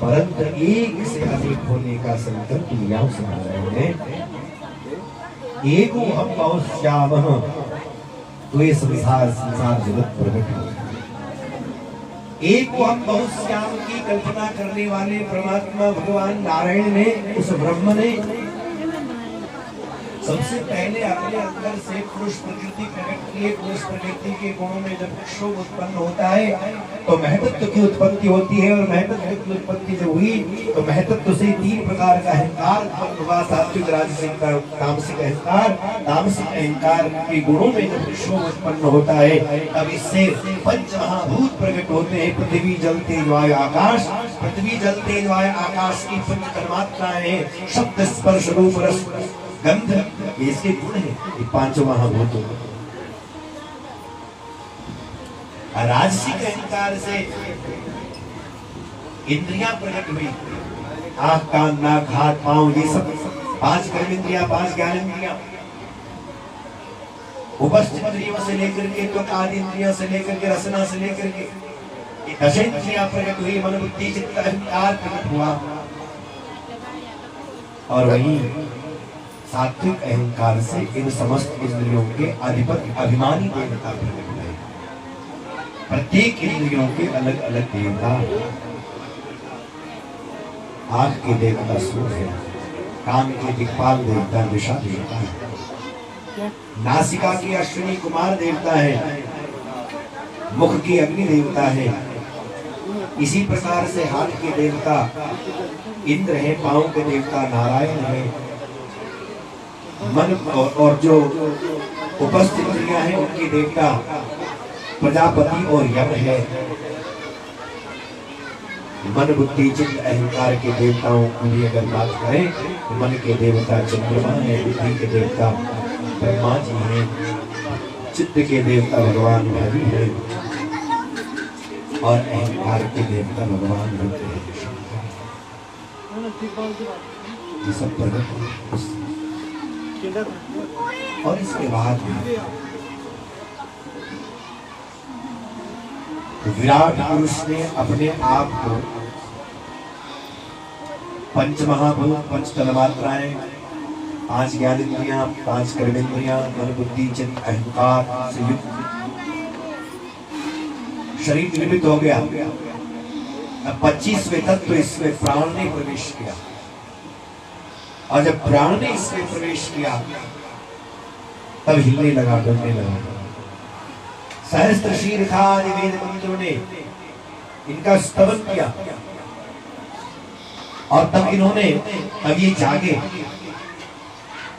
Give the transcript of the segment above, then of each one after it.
परंतु एक से अधिक होने का संकल्प लिया उस नारायण ने। एको हम बहुत श्याम, तो ये संसार जगत प्रकट हो। एक को हम बहुत श्याम की कल्पना करने वाले परमात्मा भगवान नारायण ने, उस ब्रह्म ने सबसे पहले अपने अंदर से पुरुष प्रकृति प्रकट किए। पुरुष प्रकृति के गुणों में जब क्षोभ उत्पन्न होता है तो महतत्व की उत्पत्ति होती है, और महतत्व की उत्पत्ति जब हुई तो महतत्व से तीन प्रकार का अहंकार उत्पन्न हुआ। सात्विक, राजसिक, तामसिक अहंकार। तामसिक अहंकार के गुणों में जब क्षोभ उत्पन्न होता है तब इससे पंच महाभूत प्रकट होते हैं। पृथ्वी, जल, तेज, वायु, आकाश। पृथ्वी, जल, तेज, वायु, आकाश की पंच तन्मात्राएं हैं। शब्द, स्पर्श, रूप, रस, गंध, ये इसके गुण है। ये पांचों महाभूत। राजसिक अहंकार से इंद्रियां प्रकट हुई। आंख, कान, नाक, हाथ, पांव, ये सब पांच कर्मेंद्रियां, पांच ज्ञानेंद्रियां। उपस्थित इंद्रियों से लेकर के त्वक आदि इंद्रियों से लेकर के रसना से लेकर के ये दशेंद्रियां प्रकट हुई। मन, बुद्धि, चित्त, अहंकार प्रकट हुआ। और वही सात्विक अहंकार से इन समस्त इंद्रियों के अधिपति अभिमानी देवता प्रकट हुए। प्रत्येक इंद्रियों के अलग अलग देवता। आंख के देवता सूर्य है, कान के दिक्पाल देवता दिशा देवता है, नासिका के अश्विनी कुमार देवता है, मुख की अग्नि देवता है। इसी प्रकार से हाथ के देवता इंद्र है, पांव के देवता नारायण है। मन और जो उपस्थित इंद्रियां हैं उनके देवता प्रजापति और यम है। मन, बुद्धि, चित्त, अहंकार के देवताओं की अगर बात करें तो मन के देवता चंद्रमा है, बुद्धि के देवता ब्रह्मा जी हैं, चित्त के देवता भगवान हरि है, और अहंकार के देवता भगवान रुद्र है। ये सब प्रकट। और इसके बाद विराट पुरुष ने अपने आप को पंच महाभूत, पंच तन्मात्राएं, पांच ज्ञानेंद्रियां, पांच कर्मेंद्रियां, मन, बुद्धि, चित्त, अहंकार से युक्त शरीर निर्मित हो गया। अब 25वें तत्व इसमें प्राण ने प्रवेश किया, और जब प्राण ने इसमें प्रवेश किया तब हिलने लगा, डरने लगा। सहस्त्र शीर्षा वेद मंत्रों ने इनका स्तवन किया, और तब इन्होंने, तब ये जागे।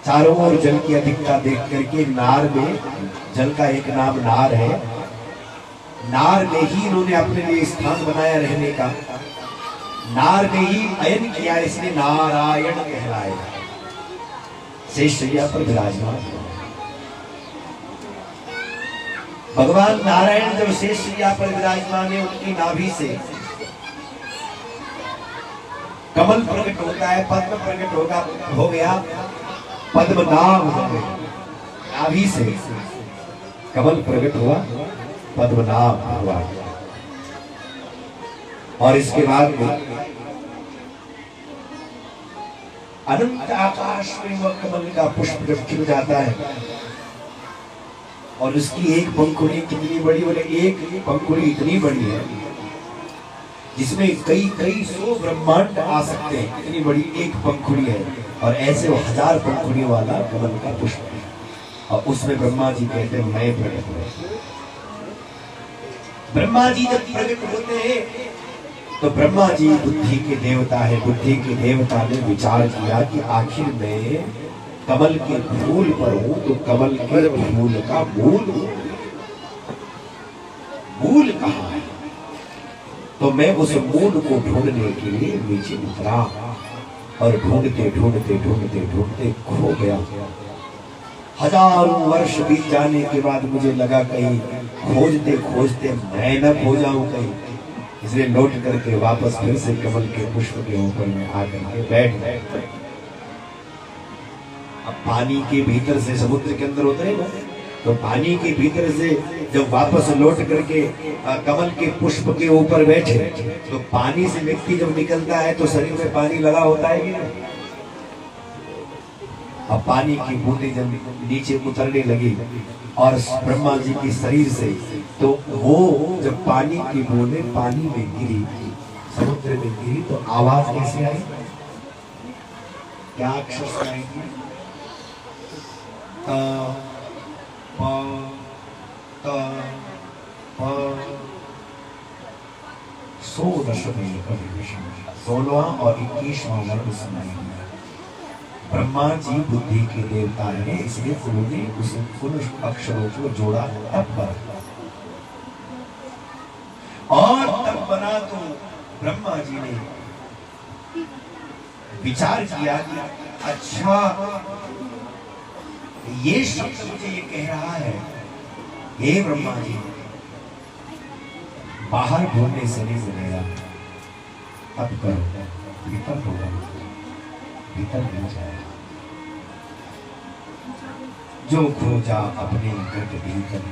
चारों ओर जल की अधिकता देख करके नार में, जल का एक नाम नार है, नार में ही इन्होंने अपने लिए स्थान बनाया रहने का। नार में ही अयन किया, इसने नारायण कहलाया। शेषशय्या पर विराजमान भगवान नारायण जब शेषशय्या पर विराजमान है, उनकी नाभि से कमल प्रकट होता है, पद्म प्रकट हो गया, पद्मनाभ हो गए। नाभि से कमल प्रकट हुआ, पद्मनाभ हुआ। और इसके बाद में अनंत आकाश में वह कमल का पुष्प जब खिल जाता है, और उसकी एक पंखुड़ी कितनी बड़ी, बोले एक पंखुड़ी इतनी बड़ी है जिसमें कई कई सौ ब्रह्मांड आ सकते हैं, इतनी बड़ी एक पंखुड़ी है। और ऐसे वो 1000 पंखुड़ियों वाला कमल का पुष्प है, और उसमें ब्रह्मा जी कहते हैं मैं प्रकट हुए। ब्रह्मा जी जब प्रकट होते हैं तो ब्रह्मा जी बुद्धि के देवता है। बुद्धि के देवता ने विचार किया कि आखिर मैं कमल के फूल पर हूं, तो कमल के फूल का मूल कहाँ है? तो मैं उस मूल को ढूंढने के लिए नीचे उतरा, और ढूंढते ढूंढते ढूंढते ढूंढते खो गया। हजारों वर्ष बीत जाने के बाद मुझे लगा कहीं खोजते खोजते मैं न खो जाऊं कहीं, इसलिए लौट करके वापस फिर से कमल के पुष्प के ऊपर में आकर के बैठ गए। अब पानी के भीतर से समुद्र के अंदर होते हैं ना, तो पानी के भीतर से जब वापस लौट करके कमल के पुष्प के ऊपर बैठे, तो पानी से व्यक्ति जब निकलता है तो शरीर में पानी लगा होता है कि नहीं? अब पानी की बूंदें जब नीचे उतरने लगी और ब्रह्मा जी के शरीर से, तो वो जब पानी की बूंदें पानी में गिरी, समुद्र में गिरी, तो आवाज कैसे आई? क्या अक्षर से आएगी? त प त प 16वां और 21वां वर्ण सुनाई दिया। ब्रह्मा जी बुद्धि के देवता है, इसलिए उन्होंने उन अक्षरों को जोड़ा, तब बना। और तब बना तो ब्रह्मा जी ने विचार किया कि अच्छा, ये शब्द मुझे ये कह रहा है, हे ब्रह्मा जी, बाहर ढूंढने से नहीं मिलेगा, अब करो, भीतर होगा, भीतर मिल जाएगा। जो खोजा अपने गट भीतर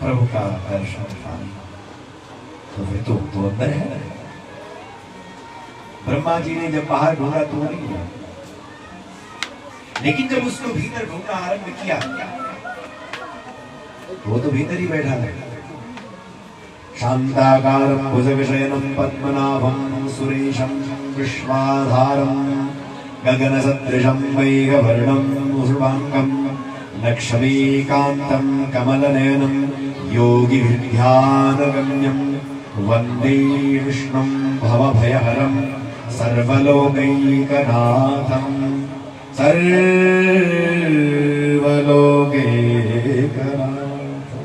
प्रभु का दर्शन पानी, तो वे तो अंदर है। ब्रह्मा जी ने जब बाहर ढूंढा तो नहीं मिला, लेकिन जब उसको भीतर ढूंढना आरंभ किया, वो तो भीतर ही बैठा है। शांताकारं भुजगशयनं पद्मनाभं सुरेशं विश्वाधारं गगनसदृशं मेघवर्णं शुभांगं लक्ष्मीकान्तं कमलनयनं योगिभिर्ध्यानगम्यं वन्दे विष्णुं भवभयहरं सर्वलोकैकनाथं सर्वलोकैकनाथं।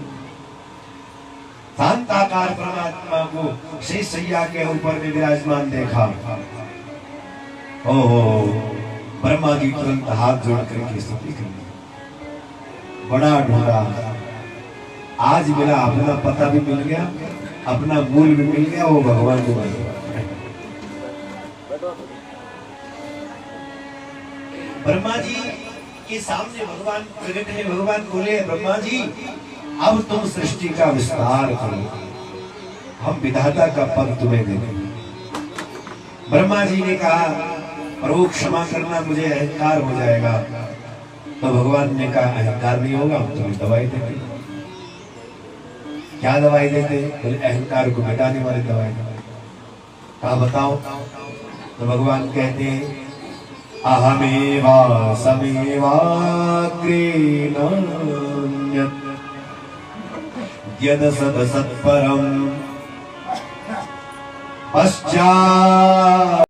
शांताकार परमात्मा को शेष सैया के ऊपर में विराजमान देखा। ओहो, ब्रह्मा जी तुरंत हाथ जोड़ करके स्तुति कर ली। बड़ा ढूंढा, आज मिला, अपना पता भी मिल गया, अपना मूल भी मिल गया, वो भगवान को मिल गया। ब्रह्मा जी के सामने भगवान प्रकट है। भगवान बोले, ब्रह्मा जी, अब तुम सृष्टि का विस्तार करो, हम विधाता का पद तुम्हें देंगे। ब्रह्मा जी ने कहा, प्रभु क्षमा करना, मुझे अहंकार हो जाएगा। तो भगवान ने कहा, अहंकार नहीं होगा, हम तुम्हें दवाई देते। क्या दवाई देते? बोले, अहंकार को मिटाने वाली दवाई। कहा, बताओ। तो भगवान कहते, अहमेवा समेवाग्रे नान्यत् यद सद सत्परम् पश्चात्